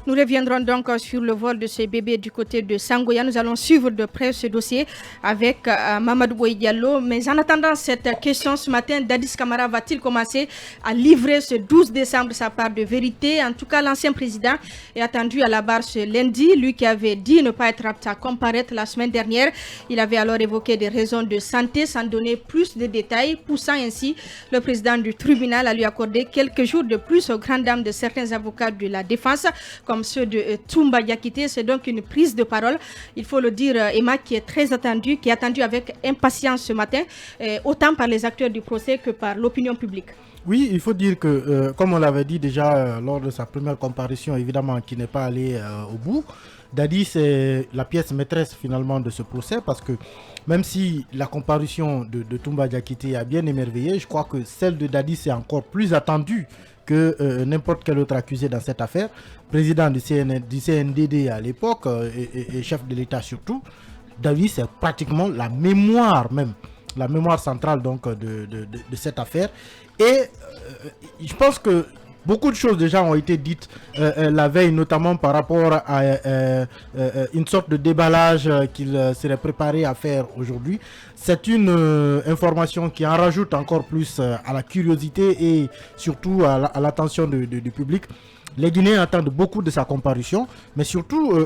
Nous reviendrons donc sur le vol de ce bébé du côté de Sangoya. Nous allons suivre de près ce dossier avec Mamadou Boye Diallo. Mais en attendant cette question ce matin, Dadis Camara va-t-il commencer à livrer ce 12 décembre sa part de vérité? En tout cas, l'ancien président est attendu à la barre ce lundi. Lui qui avait dit ne pas être apte à comparaître la semaine dernière. Il avait alors évoqué des raisons de santé sans donner plus de détails, poussant ainsi le président du tribunal à lui accorder quelques jours de plus aux grandes dames de certains avocats de la défense, comme ceux de Toumba Diakité. C'est donc une prise de parole, il faut le dire, Emma, qui est très attendue, qui est attendue avec impatience ce matin, autant par les acteurs du procès que par l'opinion publique. Oui, il faut dire que, comme on l'avait dit déjà lors de sa première comparution, évidemment, qui n'est pas allée au bout, Dadis c'est la pièce maîtresse finalement de ce procès, parce que même si la comparution de Toumba Diakité a bien émerveillé, je crois que celle de Dadis est encore plus attendue que n'importe quel autre accusé dans cette affaire. Président du CNDD à l'époque et chef de l'État surtout, Dadis c'est pratiquement la mémoire centrale donc de cette affaire. Et je pense que beaucoup de choses déjà ont été dites la veille, notamment par rapport à une sorte de déballage qu'il serait préparé à faire aujourd'hui. C'est une information qui en rajoute encore plus à la curiosité et surtout à l'attention du public. Les Guinéens attendent beaucoup de sa comparution, mais surtout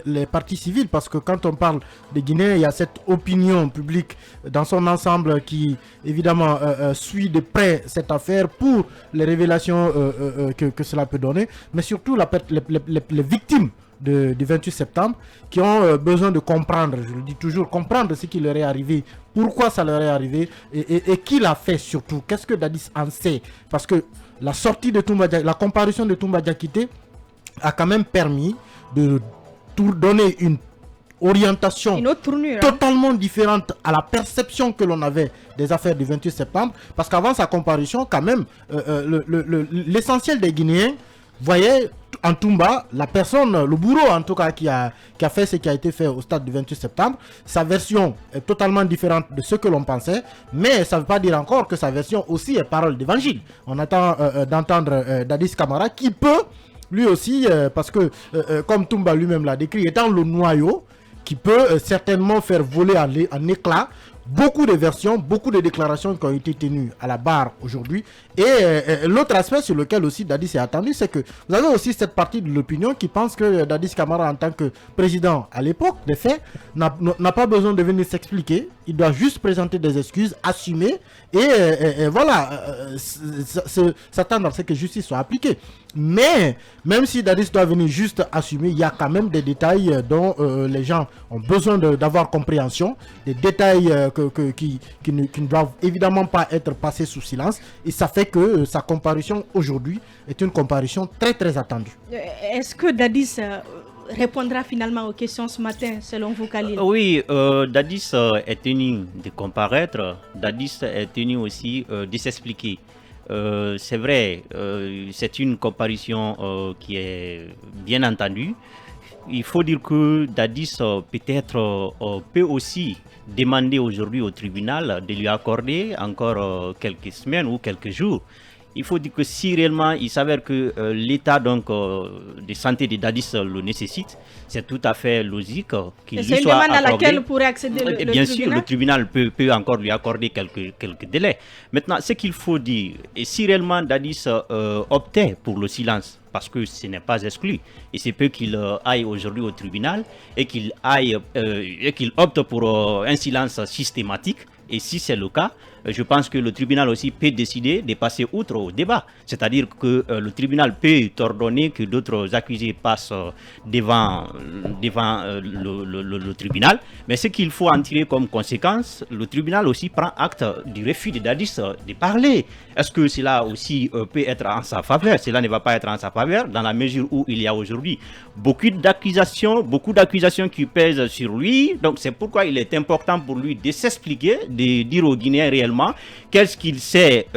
les parties civiles, parce que quand on parle des Guinéens, il y a cette opinion publique dans son ensemble qui, évidemment, suit de près cette affaire pour les révélations que cela peut donner, mais surtout les victimes du 28 septembre qui ont besoin de comprendre, je le dis toujours, comprendre ce qui leur est arrivé, pourquoi ça leur est arrivé et qui l'a fait surtout, qu'est-ce que Dadis en sait, parce que la sortie de la comparution de Toumba Diakité a quand même permis de donner une orientation totalement différente à la perception que l'on avait des affaires du 28 septembre, parce qu'avant sa comparution, quand même, l'essentiel des Guinéens voyait en Toumba la personne, le bourreau en tout cas, qui a fait ce qui a été fait au stade du 28 septembre. Sa version est totalement différente de ce que l'on pensait, mais ça ne veut pas dire encore que sa version aussi est parole d'évangile. On attend d'entendre Dadis Camara qui peut, lui aussi, parce que comme Toumba lui-même l'a décrit, étant le noyau, qui peut certainement faire voler en éclats beaucoup de versions, beaucoup de déclarations qui ont été tenues à la barre aujourd'hui. Et l'autre aspect sur lequel aussi Dadis est attendu, c'est que vous avez aussi cette partie de l'opinion qui pense que Dadis Camara, en tant que président à l'époque des faits, n'a pas besoin de venir s'expliquer. Il doit juste présenter des excuses, assumer et voilà, s'attendre à ce que justice soit appliquée. Mais même si Dadis doit venir juste assumer, il y a quand même des détails dont les gens ont besoin d'avoir compréhension, des détails qui ne doivent évidemment pas être passés sous silence, et ça fait que sa comparution aujourd'hui est une comparution très très attendue. Est-ce que Dadis répondra finalement aux questions ce matin, selon vous, Khalil? Oui, Dadis est tenu de comparaître, Dadis est tenu aussi de s'expliquer. C'est vrai, c'est une comparution qui est bien entendue. Il faut dire que Dadis peut-être peut aussi demander aujourd'hui au tribunal de lui accorder encore quelques semaines ou quelques jours. Il faut dire que si réellement il s'avère que l'état donc de santé de Dadis le nécessite, c'est tout à fait logique qu'il lui soit accordé. C'est une demande à laquelle pourrait accéder le tribunal. Bien sûr, le tribunal peut encore lui accorder quelques délais. Maintenant, ce qu'il faut dire, et si réellement Dadis optait pour le silence, parce que ce n'est pas exclu, et c'est peu qu'il aille aujourd'hui au tribunal et qu'il opte pour un silence systématique. Et si c'est le cas, je pense que le tribunal aussi peut décider de passer outre au débat. C'est-à-dire que le tribunal peut ordonner que d'autres accusés passent devant le tribunal. Mais ce qu'il faut en tirer comme conséquence, le tribunal aussi prend acte du refus de Dadis de parler. Est-ce que cela aussi peut être en sa faveur? Cela ne va pas être en sa faveur dans la mesure où il y a aujourd'hui beaucoup d'accusations qui pèsent sur lui. Donc c'est pourquoi il est important pour lui de s'expliquer, de dire aux Guinéens réellement qu'est-ce qu'il sait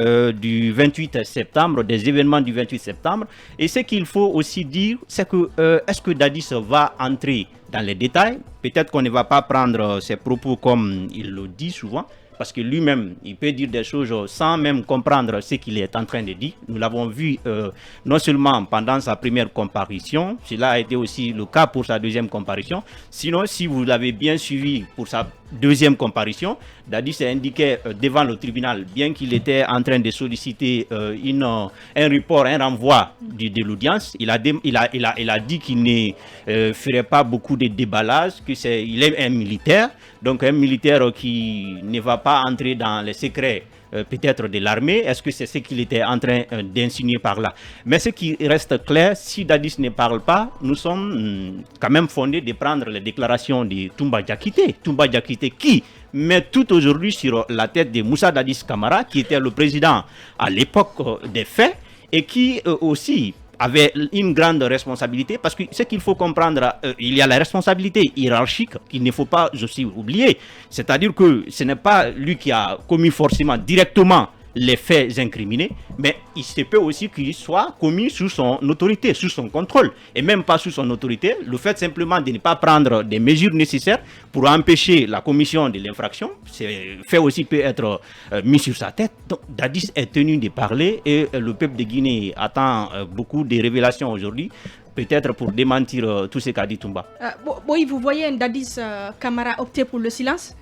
du 28 septembre, des événements du 28 septembre. Et ce qu'il faut aussi dire, c'est que est-ce que Dadis va entrer dans les détails? Peut-être qu'on ne va pas prendre ses propos comme il le dit souvent, parce que lui-même, il peut dire des choses sans même comprendre ce qu'il est en train de dire. Nous l'avons vu non seulement pendant sa première comparution, cela a été aussi le cas pour sa deuxième comparution. Sinon, si vous l'avez bien suivi pour sa deuxième comparution, Dadis indiquait devant le tribunal, bien qu'il était en train de solliciter un report, un renvoi de l'audience, il a dit qu'il ne ferait pas beaucoup de déballage, qu'il est un militaire, donc un militaire qui ne va pas entrer dans les secrets peut-être de l'armée. Est-ce que c'est ce qu'il était en train d'insinuer par là? Mais ce qui reste clair, si Dadis ne parle pas, nous sommes quand même fondés de prendre les déclarations de Toumba Diakité. Toumba Diakité qui met tout aujourd'hui sur la tête de Moussa Dadis Camara, qui était le président à l'époque des faits et qui aussi avait une grande responsabilité, parce que ce qu'il faut comprendre, il y a la responsabilité hiérarchique qu'il ne faut pas aussi oublier. C'est-à-dire que ce n'est pas lui qui a commis forcément directement les faits incriminés, mais il se peut aussi qu'il soit commis sous son autorité, sous son contrôle, et même pas sous son autorité. Le fait simplement de ne pas prendre des mesures nécessaires pour empêcher la commission de l'infraction, ce fait aussi peut être mis sur sa tête. Donc Dadis est tenu de parler et le peuple de Guinée attend beaucoup de révélations aujourd'hui, peut-être pour démentir tout ce qu'a dit Toumba. Oui, vous voyez Dadis Camara opter pour le silence?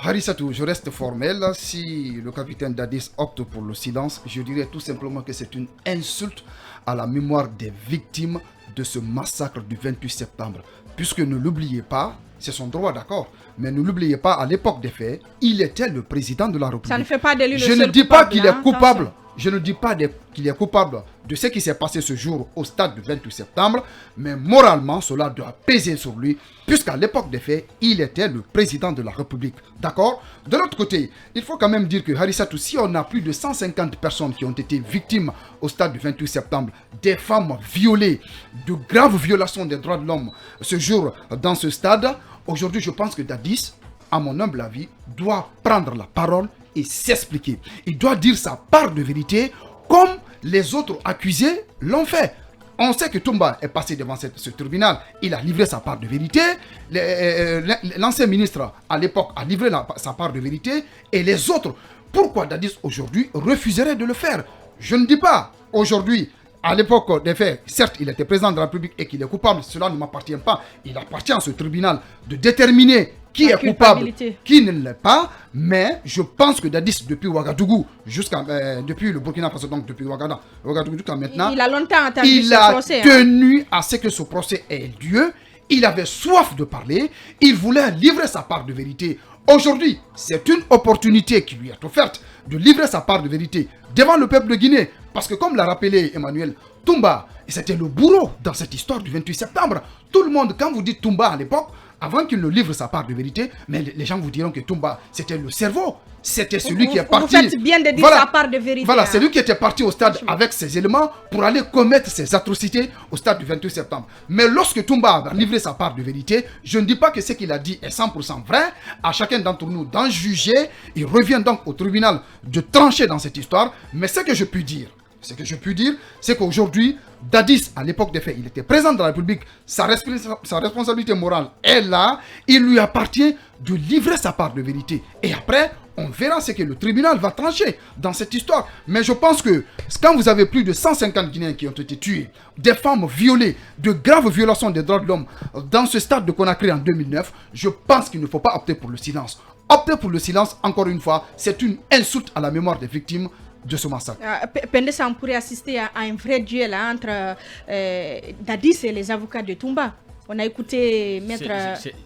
Harissatou, je reste formel. Si le capitaine Dadis opte pour le silence, je dirais tout simplement que c'est une insulte à la mémoire des victimes de ce massacre du 28 septembre. Puisque ne l'oubliez pas, c'est son droit, d'accord, mais ne l'oubliez pas, à l'époque des faits, il était le président de la République. Ça ne fait pas de lui le Je seul ne dis pas qu'il est attention. coupable. Je ne dis pas qu'il est coupable de ce qui s'est passé ce jour au stade du 28 septembre, mais moralement, cela doit peser sur lui, puisqu'à l'époque des faits, il était le président de la République. D'accord? De l'autre côté, il faut quand même dire que Harissatou, si on a plus de 150 personnes qui ont été victimes au stade du 28 septembre, des femmes violées, de graves violations des droits de l'homme ce jour dans ce stade, aujourd'hui, je pense que Dadis, à mon humble avis, doit prendre la parole et s'expliquer. Il doit dire sa part de vérité comme les autres accusés l'ont fait. On sait que Toumba est passé devant ce tribunal, il a livré sa part de vérité, l'ancien ministre à l'époque a livré sa part de vérité, et les autres, pourquoi Dadis aujourd'hui refuserait de le faire? Je ne dis pas aujourd'hui, à l'époque des faits, certes il était président de la République et qu'il est coupable, cela ne m'appartient pas, il appartient à ce tribunal de déterminer qui est coupable, qui ne l'est pas, mais je pense que Dadis, depuis Ouagadougou, depuis le Burkina Faso, donc depuis Ouagadougou jusqu'à maintenant, il a longtemps attendu il a tenu à ce que ce procès ait lieu, il avait soif de parler, il voulait livrer sa part de vérité. Aujourd'hui, c'est une opportunité qui lui est offerte de livrer sa part de vérité devant le peuple de Guinée, parce que comme l'a rappelé Emmanuel, Toumba, c'était le bourreau dans cette histoire du 28 septembre. Tout le monde, quand vous dites Toumba à l'époque, avant qu'il ne livre sa part de vérité, mais les gens vous diront que Toumba, c'était le cerveau. C'était celui qui est parti. Vous faites bien de dire sa part de vérité. Voilà, c'est lui qui était parti au stade avec ses éléments pour aller commettre ses atrocités au stade du 28 septembre. Mais lorsque Toumba a livré sa part de vérité, je ne dis pas que ce qu'il a dit est 100% vrai. À chacun d'entre nous d'en juger. Il revient donc au tribunal de trancher dans cette histoire. Mais ce que je puis dire, c'est qu'aujourd'hui, Dadis, à l'époque des faits, il était président de la République, sa responsabilité morale est là, il lui appartient de livrer sa part de vérité. Et après, on verra ce que le tribunal va trancher dans cette histoire. Mais je pense que quand vous avez plus de 150 Guinéens qui ont été tués, des femmes violées, de graves violations des droits de l'homme dans ce stade de Conakry en 2009, je pense qu'il ne faut pas opter pour le silence. Opter pour le silence, encore une fois, c'est une insulte à la mémoire des victimes de ce massacre. Pendant on pourrait assister à un vrai duel entre Dadis et les avocats de Toumba. On a écouté Maître...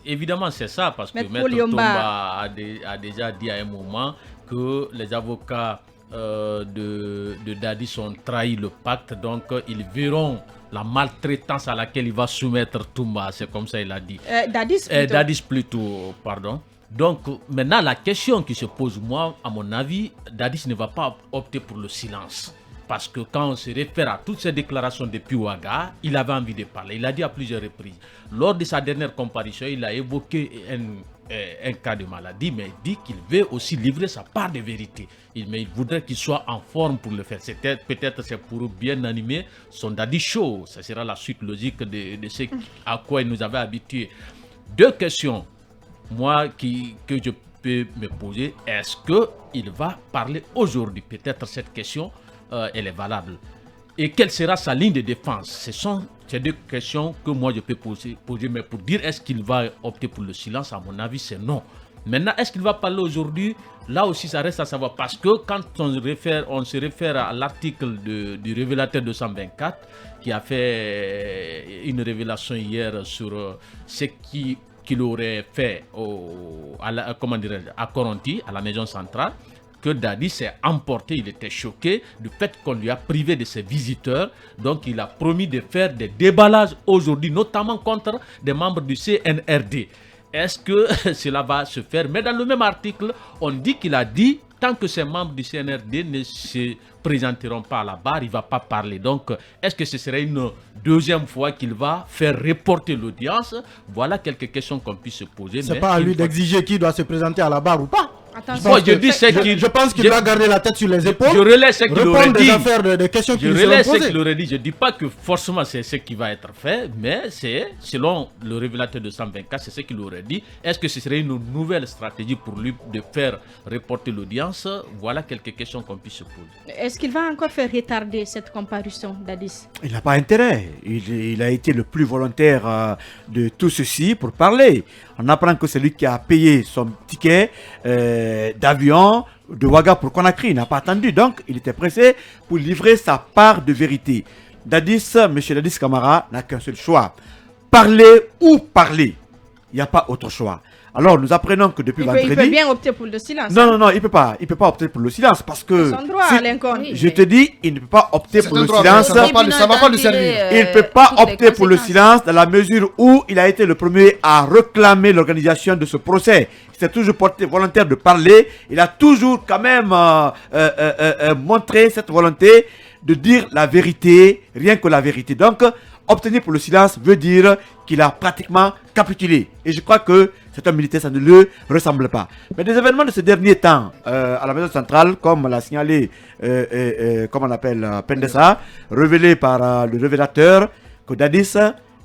Évidemment, c'est ça, parce que Maître Toumba a déjà dit à un moment que les avocats de Dadis ont trahi le pacte, donc ils verront la maltraitance à laquelle il va soumettre Toumba. C'est comme ça il a dit. Dadis plutôt, pardon. Donc maintenant la question qui se pose, moi à mon avis, Dadis ne va pas opter pour le silence. Parce que quand on se réfère à toutes ces déclarations depuis Ouaga, il avait envie de parler. Il a dit à plusieurs reprises. Lors de sa dernière comparution, il a évoqué un cas de maladie, mais il dit qu'il veut aussi livrer sa part de vérité. Mais il voudrait qu'il soit en forme pour le faire. Peut-être c'est pour bien animer son Dadis Show. Ça sera la suite logique de ce à quoi il nous avait habitués. Deux questions. Moi, que je peux me poser, est-ce qu'il va parler aujourd'hui? Peut-être cette question, elle est valable. Et quelle sera sa ligne de défense? Ce sont ces deux questions que moi je peux poser. Mais pour dire est-ce qu'il va opter pour le silence, à mon avis, c'est non. Maintenant, est-ce qu'il va parler aujourd'hui? Là aussi, ça reste à savoir. Parce que quand on se réfère à l'article du révélateur 224, qui a fait une révélation hier sur ce qu'il aurait fait à Koronti, à la maison centrale, que Dadi s'est emporté, il était choqué du fait qu'on lui a privé de ses visiteurs. Donc il a promis de faire des déballages aujourd'hui, notamment contre des membres du CNRD. Est-ce que cela va se faire? Mais dans le même article, on dit qu'il a dit, tant que ces membres du CNRD ne se présenteront pas à la barre, il ne va pas parler. Donc, est-ce que ce serait une deuxième fois qu'il va faire reporter l'audience? Voilà quelques questions qu'on puisse se poser. C'est pas à lui d'exiger qui doit se présenter à la barre ou pas. Je pense qu'il doit garder la tête sur les épaules. Je relais ce qu'il aurait dit. Des questions qui je lui relais seront ce qu'il aurait dit. Je ne dis pas que forcément c'est ce qui va être fait, mais c'est selon le révélateur de 124, c'est ce qu'il aurait dit. Est-ce que ce serait une nouvelle stratégie pour lui de faire reporter l'audience? Voilà quelques questions qu'on puisse se poser. Est-ce qu'il va encore faire retarder cette comparution, Dadis? Il n'a pas intérêt. Il a été le plus volontaire de tout ceci pour parler. On apprend que c'est lui qui a payé son ticket d'avion de Ouaga pour Conakry. Il n'a pas attendu, donc il était pressé pour livrer sa part de vérité. Monsieur Dadis Camara n'a qu'un seul choix. Parler ou parler. Il n'y a pas autre choix. Alors nous apprenons que depuis vendredi... Il peut bien opter pour le silence. Non, il ne peut pas opter pour le silence parce que... Son droit à l'inconnu. Je te dis, il ne peut pas opter pour le silence. Ça ne va pas le servir. Il ne peut pas opter pour le silence dans la mesure où il a été le premier à réclamer l'organisation de ce procès. Il s'est toujours porté volontaire de parler. Il a toujours quand même montré cette volonté de dire la vérité, rien que la vérité. Donc, obtenir pour le silence veut dire qu'il a pratiquement capitulé. Et je crois que c'est un militaire, ça ne le ressemble pas. Mais des événements de ces derniers temps, à la maison centrale, comme l'a signalé, comment on appelle, Pendessa, révélé par le révélateur, que Dadis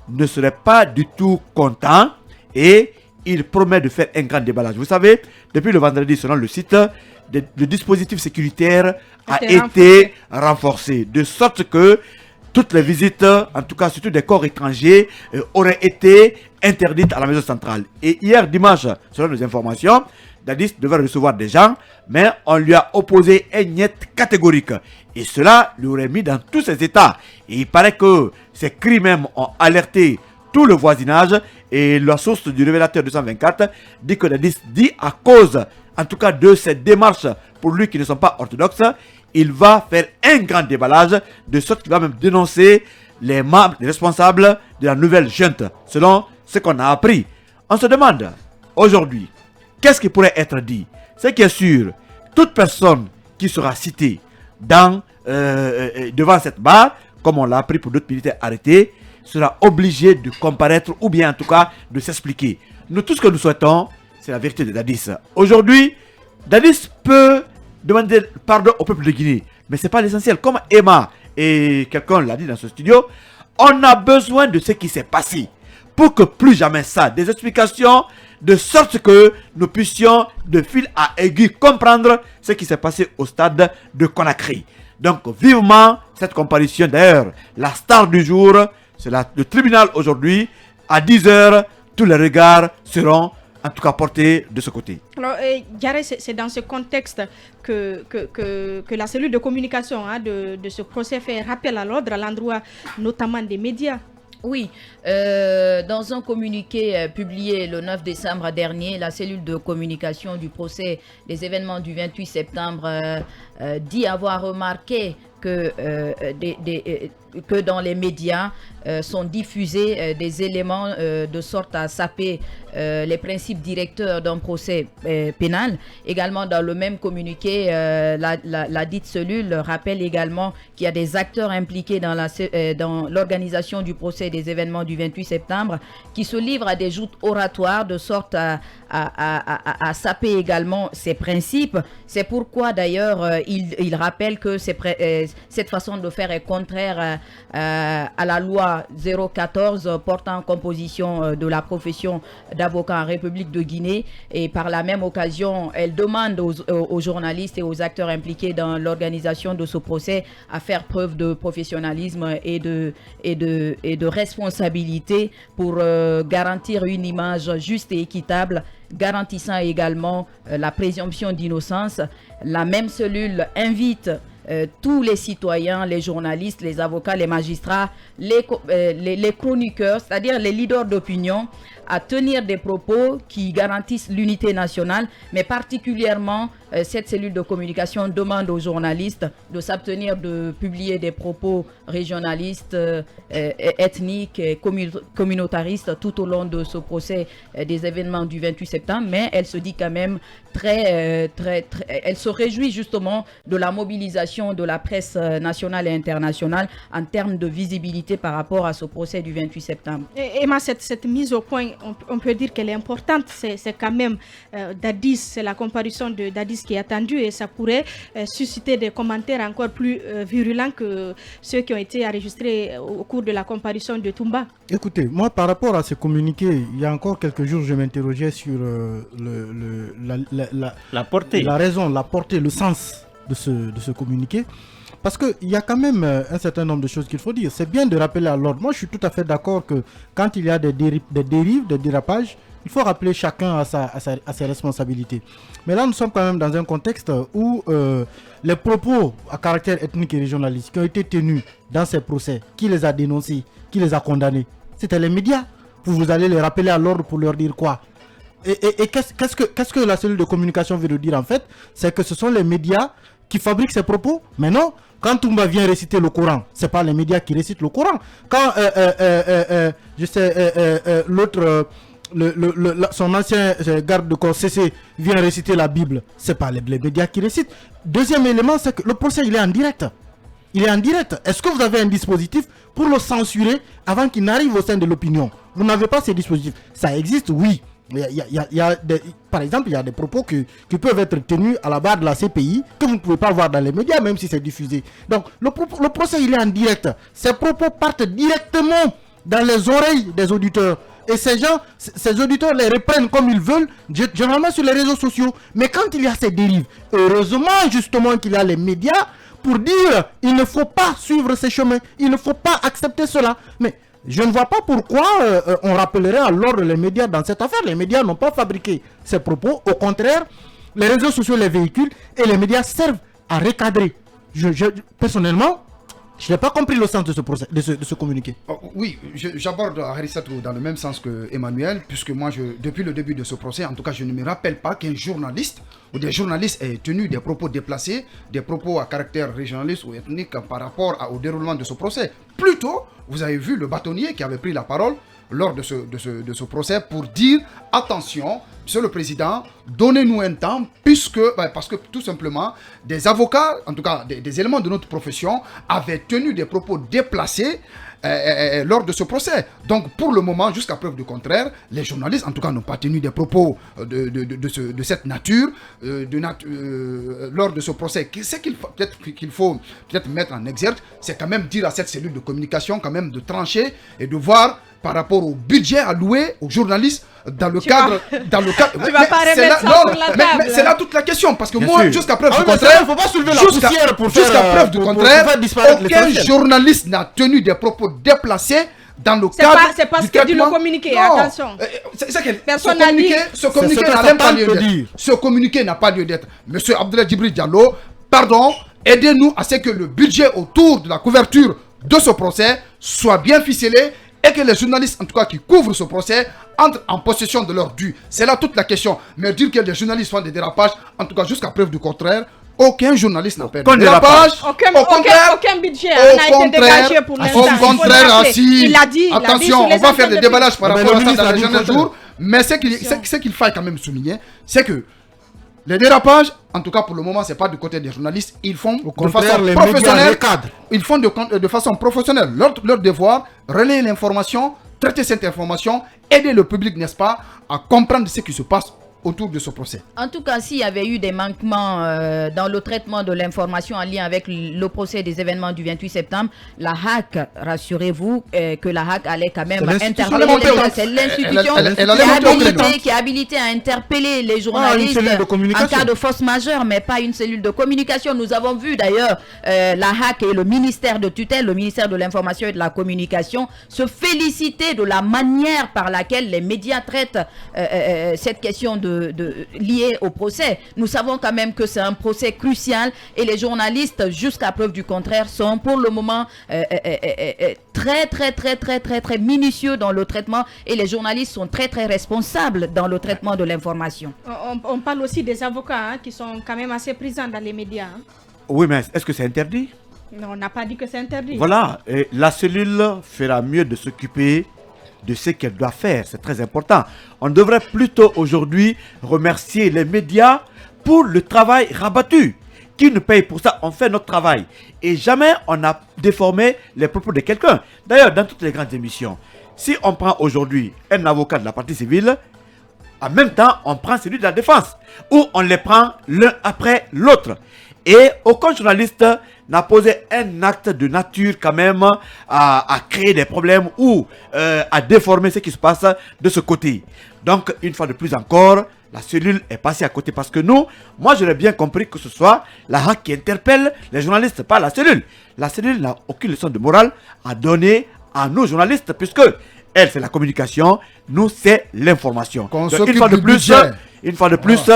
ne serait pas du tout content et il promet de faire un grand déballage. Vous savez, depuis le vendredi, selon le site, le dispositif sécuritaire a été renforcé. De sorte que toutes les visites, en tout cas surtout des corps étrangers, auraient été interdites à la maison centrale. Et hier dimanche, selon nos informations, Dadis devait recevoir des gens, mais on lui a opposé un niet catégorique. Et cela lui aurait mis dans tous ses états. Et il paraît que ces cris même ont alerté tout le voisinage. Et la source du révélateur 224 dit que Dadis dit à cause, en tout cas de ces démarches pour lui qui ne sont pas orthodoxes, il va faire un grand déballage, de sorte qu'il va même dénoncer les membres, les responsables de la nouvelle junte, selon ce qu'on a appris. On se demande, aujourd'hui, qu'est-ce qui pourrait être dit? Ce qui est sûr, toute personne qui sera citée devant cette barre, comme on l'a appris pour d'autres militaires arrêtés, sera obligée de comparaître ou bien en tout cas de s'expliquer. Nous, tout ce que nous souhaitons, c'est la vérité de Dadis. Aujourd'hui, Dadis peut demander pardon au peuple de Guinée, mais ce n'est pas l'essentiel. Comme Emma et quelqu'un l'a dit dans ce studio, on a besoin de ce qui s'est passé pour que plus jamais ça, des explications de sorte que nous puissions de fil à aiguille comprendre ce qui s'est passé au stade de Conakry. Donc vivement cette comparution. D'ailleurs, la star du jour, c'est le tribunal aujourd'hui. À 10h, tous les regards seront en tout cas portés de ce côté. Alors, Diaré, c'est dans ce contexte que la cellule de communication de ce procès fait rappel à l'ordre à l'endroit notamment des médias. Oui, dans un communiqué publié le 9 décembre dernier, la cellule de communication du procès des événements du 28 septembre dit avoir remarqué que dans les médias sont diffusés des éléments de sorte à saper les principes directeurs d'un procès pénal. Également dans le même communiqué, la dite cellule rappelle également qu'il y a des acteurs impliqués dans l'organisation du procès des événements du 28 septembre qui se livrent à des joutes oratoires de sorte à saper également ces principes. C'est pourquoi d'ailleurs il rappelle que ces cette façon de faire est contraire à la loi 014 portant composition de la profession d'avocat en République de Guinée. Et par la même occasion, elle demande aux journalistes et aux acteurs impliqués dans l'organisation de ce procès à faire preuve de professionnalisme et de responsabilité pour garantir une image juste et équitable, garantissant également la présomption d'innocence. La même cellule invite tous les citoyens, les journalistes, les avocats, les magistrats, les chroniqueurs, c'est-à-dire les leaders d'opinion, à tenir des propos qui garantissent l'unité nationale, mais particulièrement cette cellule de communication demande aux journalistes de s'abstenir de publier des propos régionalistes, ethniques et communautaristes tout au long de ce procès des événements du 28 septembre, mais elle se dit quand même elle se réjouit justement de la mobilisation de la presse nationale et internationale en termes de visibilité par rapport à ce procès du 28 septembre. Et Emma, cette mise au point, on peut dire qu'elle est importante. C'est quand même Dadis, c'est la comparution de Dadis qui est attendue et ça pourrait susciter des commentaires encore plus virulents que ceux qui ont été enregistrés au cours de la comparution de Toumba. Écoutez, moi par rapport à ce communiqué, il y a encore quelques jours, je m'interrogeais sur la portée. La raison, la portée, le sens de ce communiqué. Parce qu'il y a quand même un certain nombre de choses qu'il faut dire. C'est bien de rappeler à l'ordre. Moi, je suis tout à fait d'accord que quand il y a des dérives, des dérapages, il faut rappeler chacun à ses responsabilités. Mais là, nous sommes quand même dans un contexte où les propos à caractère ethnique et régionaliste qui ont été tenus dans ces procès, qui les a dénoncés, qui les a condamnés, c'était les médias. Vous allez les rappeler à l'ordre pour leur dire quoi? Et qu'est-ce que la cellule de communication veut dire en fait? C'est que ce sont les médias qui fabriquent ces propos. Mais non, quand Toumba vient réciter le Coran, c'est pas les médias qui récitent le Coran. Quand l'autre, son ancien garde de corps CC vient réciter la Bible, c'est pas les médias qui récitent. Deuxième élément, c'est que le procès il est en direct. Il est en direct. Est-ce que vous avez un dispositif pour le censurer avant qu'il n'arrive au sein de l'opinion? Vous n'avez pas ces dispositifs. Ça existe, oui. Par exemple, il y a des propos qui peuvent être tenus à la barre de la CPI que vous ne pouvez pas voir dans les médias, même si c'est diffusé. Donc, le procès, il est en direct. Ces propos partent directement dans les oreilles des auditeurs. Et ces auditeurs les reprennent comme ils veulent, généralement sur les réseaux sociaux. Mais quand il y a ces dérives, heureusement justement qu'il y a les médias pour dire il ne faut pas suivre ces chemins, il ne faut pas accepter cela. Mais je ne vois pas pourquoi on rappellerait à l'ordre les médias dans cette affaire. Les médias n'ont pas fabriqué ces propos. Au contraire, les réseaux sociaux les véhiculent et les médias servent à recadrer. Personnellement, je n'ai pas compris le sens de ce procès, de ce communiqué. Oui, j'aborde Harissatou dans le même sens que Emmanuel, puisque moi, depuis le début de ce procès, en tout cas, je ne me rappelle pas qu'un journaliste ou des journalistes aient tenu des propos déplacés, des propos à caractère régionaliste ou ethnique par rapport au déroulement de ce procès. Plutôt, vous avez vu le bâtonnier qui avait pris la parole lors de ce procès pour dire attention, Monsieur le Président, donnez-nous un temps parce que tout simplement des avocats, en tout cas des éléments de notre profession avaient tenu des propos déplacés lors de ce procès. Donc pour le moment, jusqu'à preuve du contraire, les journalistes en tout cas n'ont pas tenu des propos de cette nature lors de ce procès. Ce qu'il faut peut-être mettre en exergue, c'est quand même dire à cette cellule de communication quand même de trancher et de voir par rapport au budget alloué aux journalistes dans le cadre. Tu vas pas remettre ça sur la table. Mais c'est là toute la question, parce que moi, jusqu'à preuve du contraire, il ne faut pas soulever la poussière pour jusqu'à preuve du contraire, aucun journaliste n'a tenu des propos déplacés dans le cadre. C'est pas ce que dit le communiqué, attention. Ce communiqué n'a même pas lieu d'être. Ce communiqué n'a pas lieu d'être. Monsieur Abdoulaye Djibril Diallo, pardon, aidez-nous à ce que le budget autour de la couverture de ce procès soit bien ficelé et que les journalistes, en tout cas qui couvrent ce procès, entrent en possession de leur dû. C'est là toute la question. Mais dire que les journalistes font des dérapages, en tout cas jusqu'à preuve du contraire, aucun journaliste n'a fait de dérapage. Aucun budget n'a été dégagé pour l'instant. Au contraire, il a dit, attention, on va faire des déballages par rapport à ça dans les derniers jours. Mais ce qu'il faut quand même souligner, c'est que les dérapages, en tout cas pour le moment, c'est pas du côté des journalistes. Ils font de façon professionnelle. Ils font de façon professionnelle. Leur devoir, relayer l'information, traiter cette information, aider le public, n'est-ce pas, à comprendre ce qui se passe autour de ce procès. En tout cas, s'il y avait eu des manquements dans le traitement de l'information en lien avec le procès des événements du 28 septembre, la HAC, rassurez-vous que la HAC allait quand même interpeller. C'est l'institution qui est habilitée à interpeller les journalistes en cas de force majeure, mais pas une cellule de communication. Nous avons vu d'ailleurs la HAC et le ministère de tutelle, le ministère de l'information et de la communication, se féliciter de la manière par laquelle les médias traitent cette question liée au procès. Nous savons quand même que c'est un procès crucial et les journalistes, jusqu'à preuve du contraire, sont pour le moment très minutieux dans le traitement et les journalistes sont très responsables dans le traitement de l'information. On parle aussi des avocats qui sont quand même assez présents dans les médias. Oui, mais est-ce que c'est interdit? Non, on n'a pas dit que c'est interdit. Voilà, et la cellule fera mieux de s'occuper de ce qu'elle doit faire, c'est très important. On devrait plutôt aujourd'hui remercier les médias pour le travail rabattu. Qui nous paye pour ça? On fait notre travail. Et jamais on a déformé les propos de quelqu'un. D'ailleurs, dans toutes les grandes émissions, si on prend aujourd'hui un avocat de la partie civile, en même temps, on prend celui de la défense, ou on les prend l'un après l'autre. Et aucun journaliste n'a posé un acte de nature quand même à créer des problèmes ou à déformer ce qui se passe de ce côté. Donc, une fois de plus encore, la cellule est passée à côté parce que moi j'aurais bien compris que ce soit la HAC qui interpelle les journalistes, pas la cellule. La cellule n'a aucune leçon de morale à donner à nos journalistes puisque elle c'est la communication, nous c'est l'information. Une fois de plus,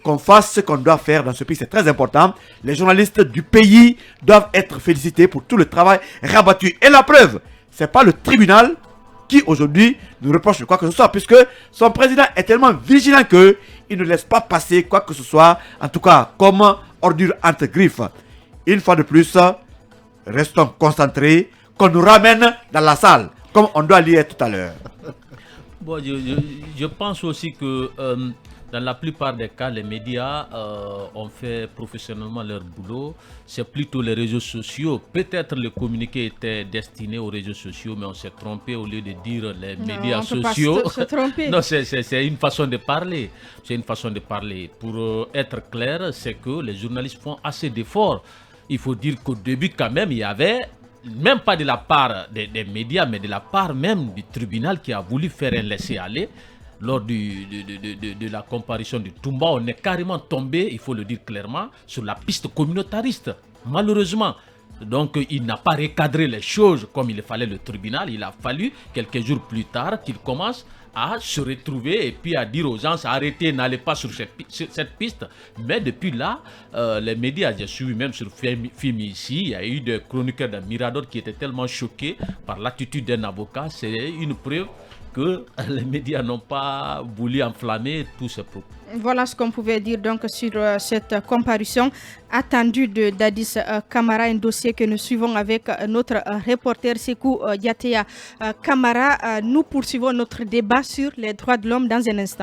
qu'on fasse ce qu'on doit faire dans ce pays, c'est très important. Les journalistes du pays doivent être félicités pour tout le travail rabattu. Et la preuve, c'est pas le tribunal qui aujourd'hui nous reproche quoi que ce soit, puisque son président est tellement vigilant qu'il ne laisse pas passer quoi que ce soit, en tout cas comme ordure entre griffes. Une fois de plus, restons concentrés, qu'on nous ramène dans la salle, comme on doit lire tout à l'heure. Bon, je pense aussi que dans la plupart des cas, les médias ont fait professionnellement leur boulot. C'est plutôt les réseaux sociaux. Peut-être le communiqué était destiné aux réseaux sociaux, mais on s'est trompé au lieu de dire les médias sociaux. Non, c'est une façon de parler. C'est une façon de parler. Pour être clair, c'est que les journalistes font assez d'efforts. Il faut dire qu'au début, quand même, il y avait, même pas de la part des médias, mais de la part même du tribunal qui a voulu faire un laisser-aller. Lors de la comparution de Toumba, on est carrément tombé, il faut le dire clairement, sur la piste communautariste. Malheureusement, donc il n'a pas recadré les choses comme il fallait le tribunal. Il a fallu quelques jours plus tard qu'il commence à se retrouver et puis à dire aux gens arrêtez, n'allez pas sur cette piste. Mais depuis là, les médias, j'ai suivi même sur film ici, il y a eu des chroniqueurs d'un Mirador qui étaient tellement choqués par l'attitude d'un avocat. C'est une preuve que les médias n'ont pas voulu enflammer tous ces propos. Voilà ce qu'on pouvait dire donc sur cette comparution attendue de Dadis Camara, un dossier que nous suivons avec notre reporter Sekou Yatea Camara. Nous poursuivons notre débat sur les droits de l'homme dans un instant.